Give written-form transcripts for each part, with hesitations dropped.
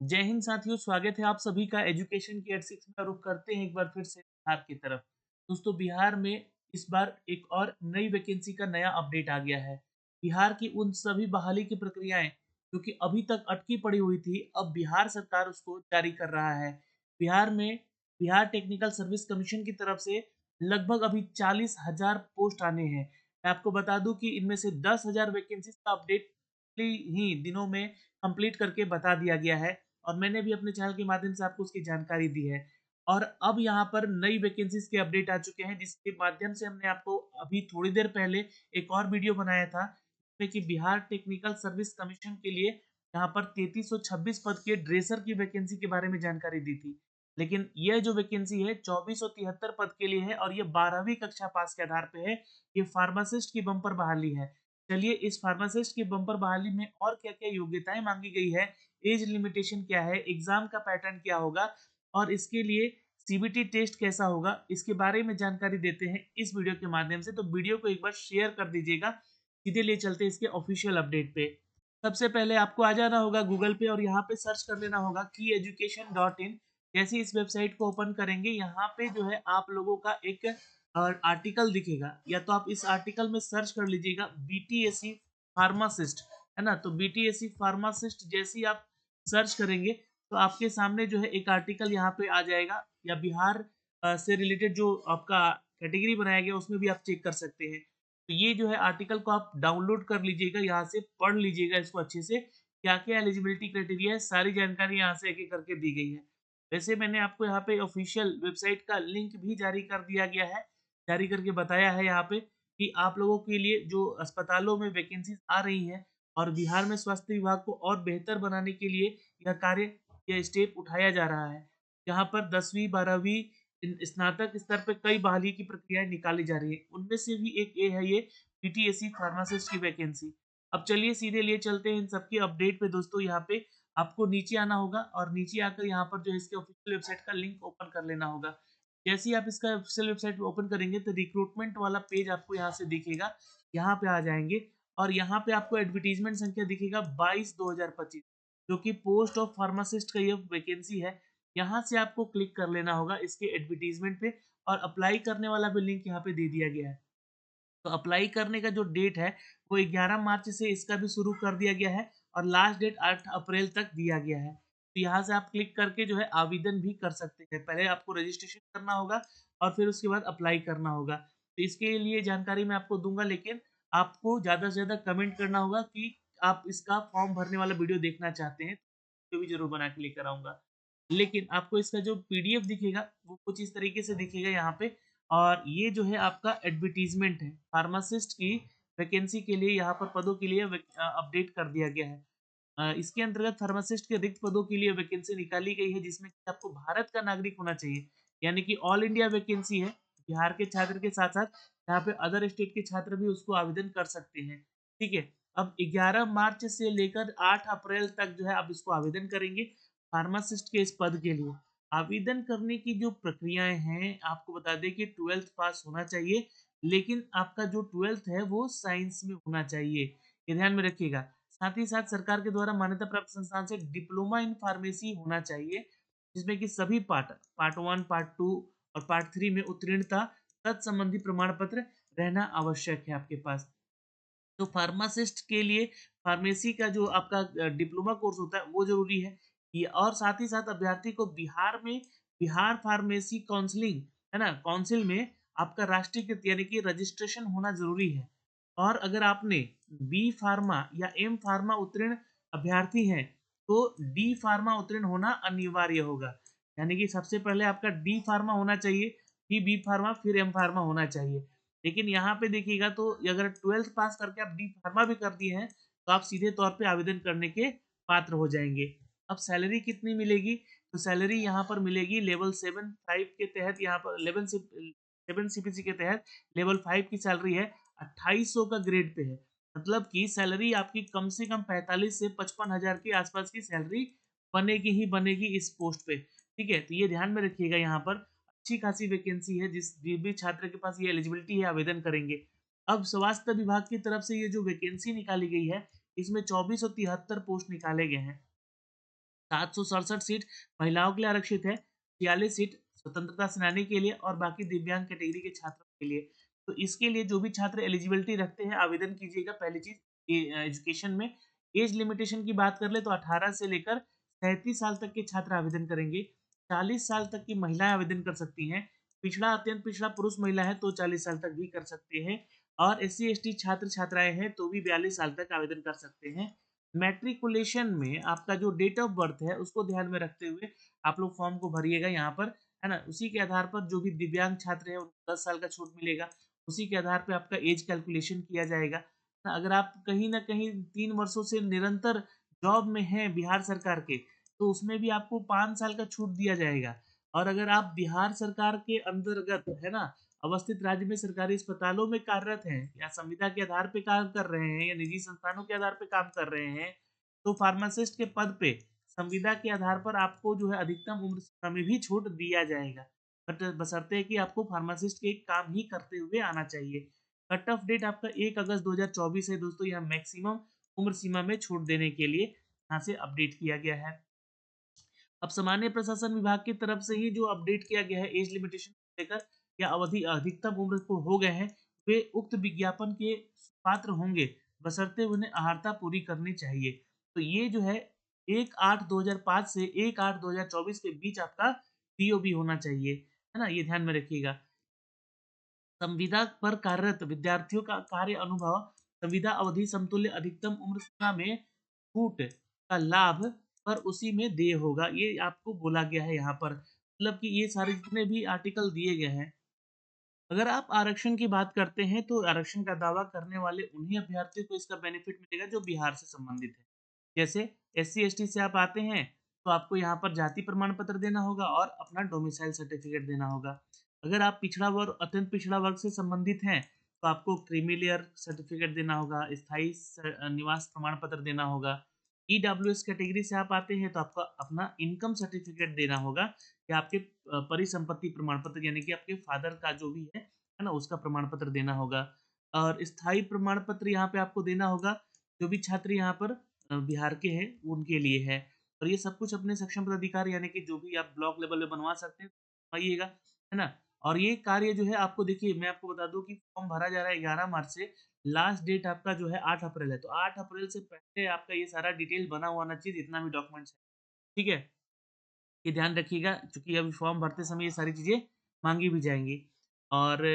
जय हिंद साथियों, स्वागत है आप सभी का एजुकेशन की एट सिक्स में। रुख करते हैं एक बार फिर से बिहार की तरफ। दोस्तों, बिहार में इस बार एक और नई वैकेंसी का नया अपडेट आ गया है। बिहार की उन सभी बहाली की प्रक्रियाएं जो कि अभी तक अटकी पड़ी हुई थी, अब बिहार सरकार उसको जारी कर रहा है। बिहार में बिहार टेक्निकल सर्विस कमीशन की तरफ से लगभग अभी 40,000 पोस्ट आने हैं। मैं आपको बता दूं कि इनमें से 10,000 वैकेंसी का अपडेट ही दिनों में कंप्लीट करके बता दिया गया है और मैंने भी अपने चैनल के माध्यम से आपको उसकी जानकारी दी है। और अब यहाँ पर नई वैकेंसीज के अपडेट आ चुके हैं, जिसके माध्यम से हमने आपको अभी थोड़ी देर पहले एक और वीडियो बनाया था, जिसमें कि बिहार टेक्निकल सर्विस कमीशन के लिए यहाँ पर 3326 पद के ड्रेसर की वैकेंसी के बारे में जानकारी दी थी। लेकिन यह जो वैकेंसी है 2473 पद के लिए है और ये 12वीं कक्षा पास के आधार पे है। ये फार्मासिस्ट की बम्पर बहाली है। चलिए, इस फार्मासिस्ट की बम्पर बहाली में और क्या-क्या योग्यताएं मांगी गई है, एज लिमिटेशन क्या है, एग्जाम का पैटर्न क्या होगा और इसके लिए सीबीटी टेस्ट कैसा होगा, इसके बारे में जानकारी देते हैं इस वीडियो के माध्यम से। तो वीडियो को एक बार शेयर कर दीजिएगा। सीधे लिए चलते हैं इसके ऑफिशियल अपडेट पे। सबसे पहले आपको आ जाना होगा गूगल पे और यहाँ पे सर्च कर लेना होगा की एजुकेशन डॉट इन। जैसे इस वेबसाइट को ओपन करेंगे, यहाँ पे जो है आप लोगों का एक आर्टिकल दिखेगा, या तो आप इस आर्टिकल में सर्च कर लीजिएगा बीटीएससी फार्मासिस्ट, है ना। तो बीटीएससी फार्मासिस्ट जैसे ही आप सर्च करेंगे तो आपके सामने जो है एक आर्टिकल यहाँ पे आ जाएगा, या बिहार से रिलेटेड जो आपका कैटेगरी बनाया गया उसमें भी आप चेक कर सकते हैं। तो ये जो है आर्टिकल को आप डाउनलोड कर लीजिएगा, यहाँ से पढ़ लीजिएगा इसको अच्छे से, क्या-क्या एलिजिबिलिटी क्राइटेरिया है, सारी जानकारी यहाँ से एक-एक करके दी गई है। वैसे मैंने आपको यहाँ पे ऑफिशियल वेबसाइट का लिंक भी जारी कर दिया गया है, जारी करके बताया है यहाँ पे कि आप लोगों के लिए जो अस्पतालों में वैकेंसीज आ रही हैं और बिहार में स्वास्थ्य विभाग को और बेहतर बनाने के लिए यह कार्य, यह स्टेप उठाया जा रहा है। यहाँ पर 10वीं 12वीं स्नातक स्तर पे कई बहाली की प्रक्रियाएं निकाली जा रही है, उनमें से भी एक ये है, ये पीटीएससी फार्मासिस्ट की वैकेंसी। अब चलिए सीधे लिए चलते हैं इन सबकी अपडेट पे। दोस्तों, यहाँ पे आपको नीचे आना होगा और नीचे आकर यहाँ पर जो है इसके ऑफिशियल वेबसाइट का लिंक ओपन कर लेना होगा। जैसे ही आप इसका ऑफिशियल वेबसाइट ओपन करेंगे तो रिक्रूटमेंट वाला पेज आपको यहाँ से दिखेगा। यहाँ पे आ जाएंगे और यहाँ पे आपको एडवर्टीजमेंट संख्या दिखेगा 22/2025, जो कि पोस्ट ऑफ फार्मासिस्ट का ये वैकेंसी है। यहाँ से आपको क्लिक कर लेना होगा इसके एडवर्टीजमेंट पे और अप्लाई करने वाला भी लिंक यहाँ पे दे दिया गया है। तो अप्लाई करने का जो डेट है वो 11 मार्च से इसका भी शुरू कर दिया गया है और लास्ट डेट 8 अप्रैल तक दिया गया है। तो यहाँ से आप क्लिक करके जो है आवेदन भी कर सकते हैं। पहले आपको रजिस्ट्रेशन करना होगा और फिर उसके बाद अप्लाई करना होगा। तो इसके लिए जानकारी मैं आपको दूँगा, लेकिन आपको ज़्यादा से ज़्यादा कमेंट करना होगा कि आप इसका फॉर्म भरने वाला वीडियो देखना चाहते हैं, तो भी ज़रूर बना के लेकर आऊँगा। लेकिन आपको इसका जो पीडीएफ दिखेगा वो कुछ इस तरीके से दिखेगा यहाँ पे। और ये जो है आपका एडवर्टाइज़मेंट है, फार्मासिस्ट की वैकेंसी के लिए यहाँ पर पदों के लिए अपडेट कर दिया गया है। इसके अंतर्गत फार्मासिस्ट के रिक्त पदों के लिए वैकेंसी निकाली गई है, जिसमें कि आपको भारत का नागरिक होना चाहिए, यानी कि ऑल इंडिया वैकेंसी है। बिहार के छात्र के साथ-साथ यहाँ पे अदर स्टेट के छात्र भी उसको आवेदन कर सकते हैं, ठीक है। अब 11 मार्च से लेकर 8 अप्रैल तक जो है आप इसको आवेदन करेंगे फार्मासिस्ट के इस पद के लिए। आवेदन करने की जो प्रक्रियाएँ हैं, आपको बता दें कि 12th पास होना चाहिए, लेकिन आपका जो 12th है वो साइंस में होना चाहिए, ये ध्यान में रखिएगा। साथ ही साथ सरकार के द्वारा मान्यता प्राप्त संस्थान से डिप्लोमा इन फार्मेसी होना चाहिए, जिसमें कि सभी पार्ट 1, पार्ट 2 और पार्ट 3 में उत्तीर्णता तत्संबंधी प्रमाण पत्र रहना आवश्यक है आपके पास। तो फार्मासिस्ट के लिए फार्मेसी का जो आपका डिप्लोमा कोर्स होता है वो ज़रूरी है। ये और साथ ही साथ अभ्यर्थी को बिहार में बिहार फार्मेसी काउंसलिंग, है ना? काउंसिल में आपका राष्ट्रीयकृत यानी कि रजिस्ट्रेशन होना ज़रूरी है। और अगर आपने बी फार्मा या एम फार्मा उत्तीर्ण अभ्यर्थी हैं, तो डी फार्मा उत्तीर्ण होना अनिवार्य होगा। यानी कि सबसे पहले आपका डी फार्मा होना चाहिए, फिर बी फार्मा, फिर एम फार्मा होना चाहिए। लेकिन यहाँ पे देखिएगा तो अगर 12th पास करके आप डी फार्मा भी कर दिए हैं, तो आप सीधे तौर पे आवेदन करने के पात्र हो जाएँगे। अब सैलरी कितनी मिलेगी? तो सैलरी यहाँ पर मिलेगी लेवल 7 5 के तहत, यहाँ पर 7 सीपीसी के तहत लेवल 5 की सैलरी है 2800 का ग्रेड पे है। मतलब कि सैलरी आपकी कम से कम 45 से 55,000 के आसपास की सैलरी बनेगी ही बनेगी इस पोस्ट पे, ठीक है? तो ये ध्यान में रखिएगा, यहाँ पर अच्छी खासी वैकेंसी है, जिस भी छात्र के पास ये एलिजिबिलिटी है आवेदन करेंगे। अब स्वास्थ्य विभाग की तरफ से ये जो वैकेंसी निकाली गई है, इसमें 2473 पोस्ट निकाले गए हैं। 767 सीट महिलाओं के लिए आरक्षित है, 46 सीट स्वतंत्रता सेनानी के लिए और बाकी दिव्यांग कैटेगरी के छात्रों के लिए। तो इसके लिए जो भी छात्र एलिजिबिलिटी रखते हैं आवेदन कीजिएगा। पहली चीज़ एजुकेशन में एज लिमिटेशन की बात कर ले तो 18 से लेकर 37 साल तक के छात्र आवेदन करेंगे। 40 साल तक की महिलाएँ आवेदन कर सकती हैं। पिछड़ा, अत्यंत पिछड़ा पुरुष महिला है तो 40 साल तक भी कर सकते हैं और एससी-एसटी छात्र-छात्राएँ हैं तो भी 42 साल तक आवेदन कर सकते हैं। मैट्रिकुलेशन में आपका जो डेट ऑफ बर्थ है उसको ध्यान में रखते हुए आप लोग फॉर्म को भरिएगा यहाँ पर, है ना? उसी के आधार पर जो भी दिव्यांग छात्र हैं उनको 10 साल का छूट मिलेगा। उसी के आधार पे आपका एज कैलकुलेशन किया जाएगा। अगर आप कहीं न कहीं 3 वर्षों से निरंतर जॉब में हैं बिहार सरकार के, तो उसमें भी आपको 5 साल का छूट दिया जाएगा। और अगर आप बिहार सरकार के अंतर्गत, है ना, अवस्थित राज्य में सरकारी अस्पतालों में कार्यरत हैं या संविदा के आधार पे काम कर रहे हैं या निजी संस्थानों के आधार पे काम कर रहे हैं, तो फार्मासिस्ट के पद पे संविदा के आधार पर आपको जो है अधिकतम उम्र सीमा में भी छूट दिया जाएगा। बट बशर्ते कि आपको फार्मासिस्ट के काम ही करते हुए आना चाहिए। कट ऑफ डेट आपका 1 अगस्त 2024 है दोस्तों, यह मैक्सिमम उम्र सीमा में छूट देने के लिए यहाँ से अपडेट किया गया है। अब सामान्य प्रशासन विभाग की तरफ से ही जो अपडेट किया गया है एज लिमिटेशन को लेकर या अवधि अधिकतम उम्र को हो गए हैं, वे उक्त विज्ञापन के पात्र होंगे, बशर्ते उन्हें अर्हता पूरी करनी चाहिए। तो ये जो है 1/8/2005 से 1/8/2024 के बीच आपका पीओबी होना चाहिए, है ना? ये ध्यान में रखिएगा। संविदा पर कार्यरत विद्यार्थियों का कार्य अनुभव संविदा अवधि समतुल्य अधिकतम उम्र सीमा में छूट का लाभ पर उसी में देय होगा। ये आपको बोला गया है यहाँ पर। मतलब कि ये सारे जितने भी आर्टिकल दिए गए हैं, अगर आप आरक्षण की बात करते हैं तो आरक्षण का दावा करने वाले उन्हीं अभ्यर्थियों को इसका बेनिफिट मिलेगा जो बिहार से संबंधित है। जैसे एससी-एसटी से आप आते हैं तो आपको यहाँ पर जाति प्रमाण पत्र देना होगा और अपना डोमिसाइल सर्टिफिकेट देना होगा। अगर आप पिछड़ा वर्ग, अत्यंत पिछड़ा वर्ग से संबंधित हैं तो आपको क्रीमी लेयर सर्टिफिकेट देना होगा, स्थायी निवास प्रमाण पत्र देना होगा। ईडब्ल्यूएस कैटेगरी से आप आते हैं तो आपका अपना इनकम सर्टिफिकेट देना होगा या आपके परिसंपत्ति प्रमाण पत्र यानी कि आपके फादर का जो भी है ना? उसका प्रमाण पत्र देना होगा। और स्थायी प्रमाण पत्र यहाँ पे आपको देना होगा, जो भी छात्र यहाँ पर बिहार के हैं उनके लिए है। और ये सब कुछ अपने सक्षम पदाधिकारी यानी कि जो भी आप ब्लॉक लेवल पे बनवा सकते हैं, बनवाइएगा, है ना? और ये कार्य जो है आपको देखिए मैं आपको बता दूँ कि फॉर्म भरा जा रहा है 11 मार्च से, लास्ट डेट आपका जो है 8 अप्रैल है। तो 8 अप्रैल से पहले आपका ये सारा डिटेल बना हुआ आना चाहिए जितना भी डॉक्यूमेंट्स है, ठीक है? ये ध्यान रखिएगा क्योंकि अभी फॉर्म भरते समय ये सारी चीज़ें माँगी भी जाएँगी। और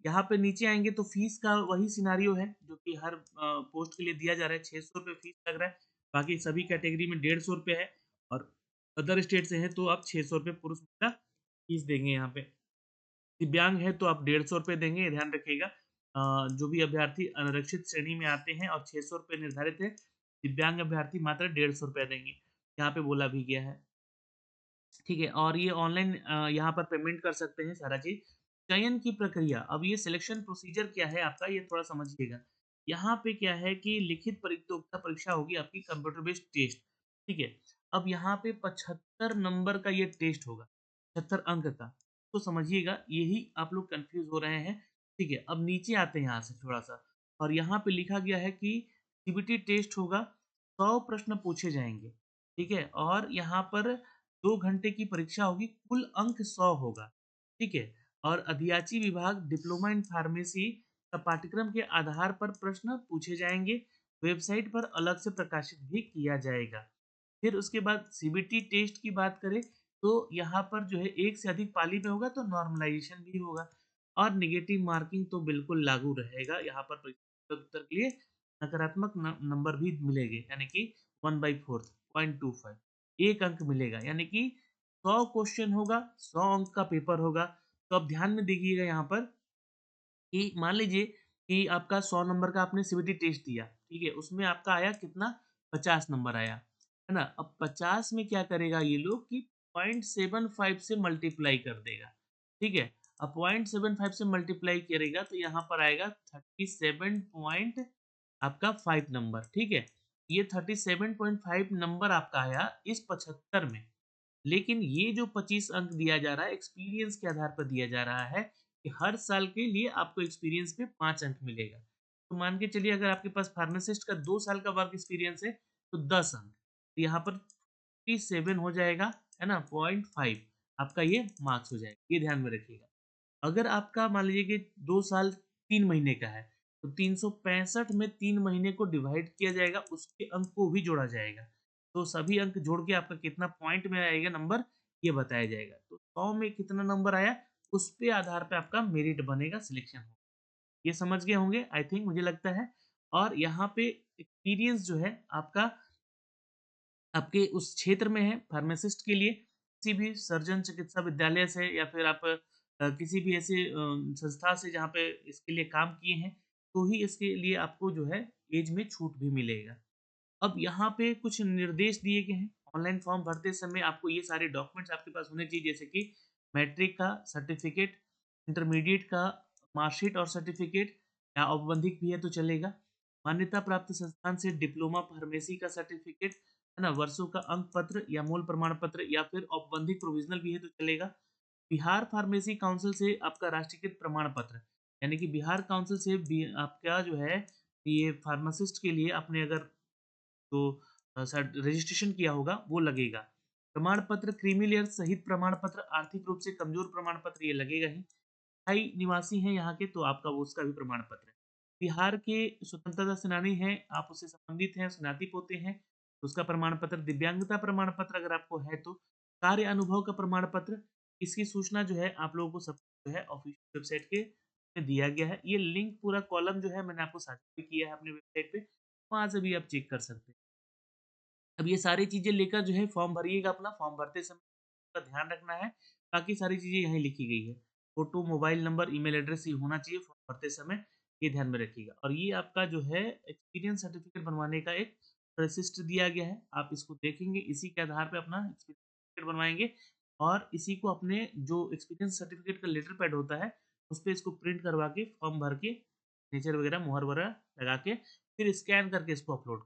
यहाँ पे नीचे आएँगे तो फीस का वही सिनेरियो है जो कि हर पोस्ट के लिए दिया जा रहा है, ₹600 फीस लग रहा है। बाकी सभी कैटेगरी में ₹150 है और अदर स्टेट से हैं तो आप ₹600 पुरुष महिला फीस देंगे यहाँ पे। दिव्यांग है तो आप ₹150 देंगे, ये ध्यान रखिएगा। जो भी अभ्यर्थी आरक्षित श्रेणी में आते हैं और ₹600 निर्धारित है, दिव्यांग अभ्यर्थी मात्र ₹150 देंगे, यहाँ पे बोला भी गया है। ठीक है, और ये ऑनलाइन यहाँ पर पेमेंट कर सकते हैं सारा चीज़। चयन की प्रक्रिया, अब ये सिलेक्शन प्रोसीजर क्या है आपका ये थोड़ा समझिएगा। यहाँ पे क्या है कि लिखित प्रतियोगिता परीक्षा होगी आपकी कंप्यूटर बेस्ड टेस्ट, ठीक है? अब यहाँ पे 75 नंबर का ये टेस्ट होगा, 75 अंक का। तो समझिएगा यही आप लोग कन्फ्यूज़ हो रहे हैं, ठीक है? अब नीचे आते हैं यहाँ से थोड़ा-सा और यहाँ पे लिखा गया है कि सीबीटी टेस्ट होगा, 100 प्रश्न पूछे जाएँगे, ठीक है? और यहाँ पर 2 घंटे की परीक्षा होगी, कुल अंक 100 होगा, ठीक है? और अधियाची विभाग डिप्लोमा इन फार्मेसी का पाठ्यक्रम के आधार पर प्रश्न पूछे जाएँगे, वेबसाइट पर अलग से प्रकाशित भी किया जाएगा। फिर उसके बाद सीबीटी टेस्ट की बात करें, तो यहाँ पर जो है 1 से अधिक पाली में होगा तो नॉर्मलाइज़ेशन भी होगा और नेगेटिव मार्किंग तो बिल्कुल लागू रहेगा, यहाँ पर परीक्षा उत्तर के लिए नकारात्मक नंबर भी मिलेंगे, यानी कि 1/4 0.25 1 अंक मिलेगा, यानी कि 100 क्वेश्चन होगा, 100 अंक का पेपर होगा। तो अब ध्यान में देखिएगा यहाँ पर कि मान लीजिए कि आपका 100 नंबर का आपने सीबीटी टेस्ट दिया, ठीक है? उसमें आपका आया कितना? 50 नंबर आया, है ना? अब 50 में क्या करेगा ये लोग कि 0.75 से मल्टीप्लाई कर देगा, ठीक है? अब 0.75 से मल्टीप्लाई करेगा तो यहाँ पर आएगा 37 पॉइंट आपका 5 नंबर, ठीक है? ये 37.5 नंबर आपका आया इस 75 में। लेकिन ये जो 25 अंक दिया जा रहा है, एक्सपीरियंस के आधार पर दिया जा रहा है कि हर साल के लिए आपको एक्सपीरियंस में 5 अंक मिलेगा। तो मान के चलिए अगर आपके पास फार्मासिस्ट का 2 साल का वर्क एक्सपीरियंस है, तो 10 अंक। तो यहाँ पर 57 हो जाएगा, है ना? 0.5 आपका ये मार्क्स हो जाएगा, ये ध्यान में रखिएगा। अगर आपका मान लीजिए कि 2 साल 3 महीने का है, तो 365 में 3 महीने को डिवाइड किया जाएगा, उसके अंक को भी जोड़ा जाएगा। तो सभी अंक जोड़ के आपका कितना पॉइंट में आएगा नंबर, ये बताया जाएगा। तो 100 में कितना नंबर आया, उस पे आधार पे आपका मेरिट बनेगा, सिलेक्शन होगा। ये समझ गए होंगे आई थिंक, मुझे लगता है। और यहाँ पे एक्सपीरियंस जो है आपका आपके उस क्षेत्र में है फार्मासिस्ट के लिए, किसी भी सर्जन चिकित्सा विद्यालय से या फिर आप किसी भी ऐसे संस्था से जहाँ पे इसके लिए काम किए हैं, तो ही इसके लिए आपको जो है ऐज में छूट भी मिलेगा। अब यहाँ पे कुछ निर्देश दिए गए हैं। ऑनलाइन फॉर्म भरते समय आपको ये सारे डॉक्यूमेंट्स आपके पास होने चाहिए, जैसे कि मैट्रिक का सर्टिफिकेट, इंटरमीडिएट का मार्कशीट और सर्टिफिकेट, या औपबंधिक भी है तो चलेगा। मान्यता प्राप्त संस्थान से डिप्लोमा फार्मेसी का सर्टिफिकेट, है ना? वर्षों का अंक पत्र या मूल प्रमाण पत्र, या फिर औपबंधिक प्रोविज़नल भी है तो चलेगा। बिहार फार्मेसी काउंसिल से आपका राष्ट्रीयकृत प्रमाण पत्र, यानी कि बिहार काउंसिल से बी आपका जो है, ये फार्मासिस्ट के लिए आपने अगर तो शायद रजिस्ट्रेशन किया होगा, वो लगेगा। प्रमाण पत्र क्रीमी लेयर सहित प्रमाण पत्र, आर्थिक रूप से कमजोर प्रमाण पत्र ये लगेगा ही। स्थायी निवासी हैं यहाँ के, तो आपका वो उसका भी प्रमाण पत्र है। बिहार के स्वतंत्रता सेनानी हैं, आप उससे संबंधित हैं, स्नाती पोते हैं, तो उसका प्रमाण पत्र। दिव्यांगता प्रमाण पत्र अगर आपको है तो। कार्य अनुभव का प्रमाण पत्र, इसकी सूचना जो है आप लोगों को सब जो है ऑफिशियल वेबसाइट के में दिया गया है। ये लिंक पूरा कॉलम जो है मैंने आपको साझा भी किया है अपने वेबसाइट पे, वहाँ से भी आप चेक कर सकते हैं। अब ये सारी चीज़ें लेकर जो है फॉर्म भरिएगा अपना, फॉर्म भरते समय का ध्यान रखना है, बाकी सारी चीज़ें यहीं लिखी गई है। Photo, mobile number, email address ये होना चाहिए फॉर्म भरते समय, ये ध्यान में रखिएगा। और ये आपका जो है एक्सपीरियंस सर्टिफिकेट बनवाने का एक प्रशिष्ट दिया गया है, आप इसको देखेंगे, इसी के आधार पे अपना एक्सपीरियंस सर्टिफिकेट बनवाएँगे और इसी को अपने जो एक्सपीरियंस सर्टिफिकेट का लेटर पैड होता है, उसपे इसको प्रिंट करवा के, फॉर्म भर के, सिग्नेचर वगैरह, मुहर वगैरह लगा के, फिर स्कैन करके इसको अपलोड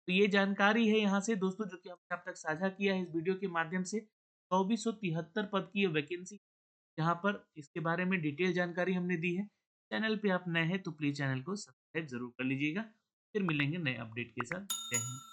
तो ये जानकारी है यहाँ से दोस्तों जो कि हमने अब तक साझा किया है इस वीडियो के माध्यम से। 2473 पद की ये वैकेंसी, जहाँ पर इसके बारे में डिटेल जानकारी हमने दी है। चैनल पे आप नए हैं तो प्लीज़ चैनल को सब्सक्राइब ज़रूर कर लीजिएगा। फिर मिलेंगे नए अपडेट के साथ। जय हिंद।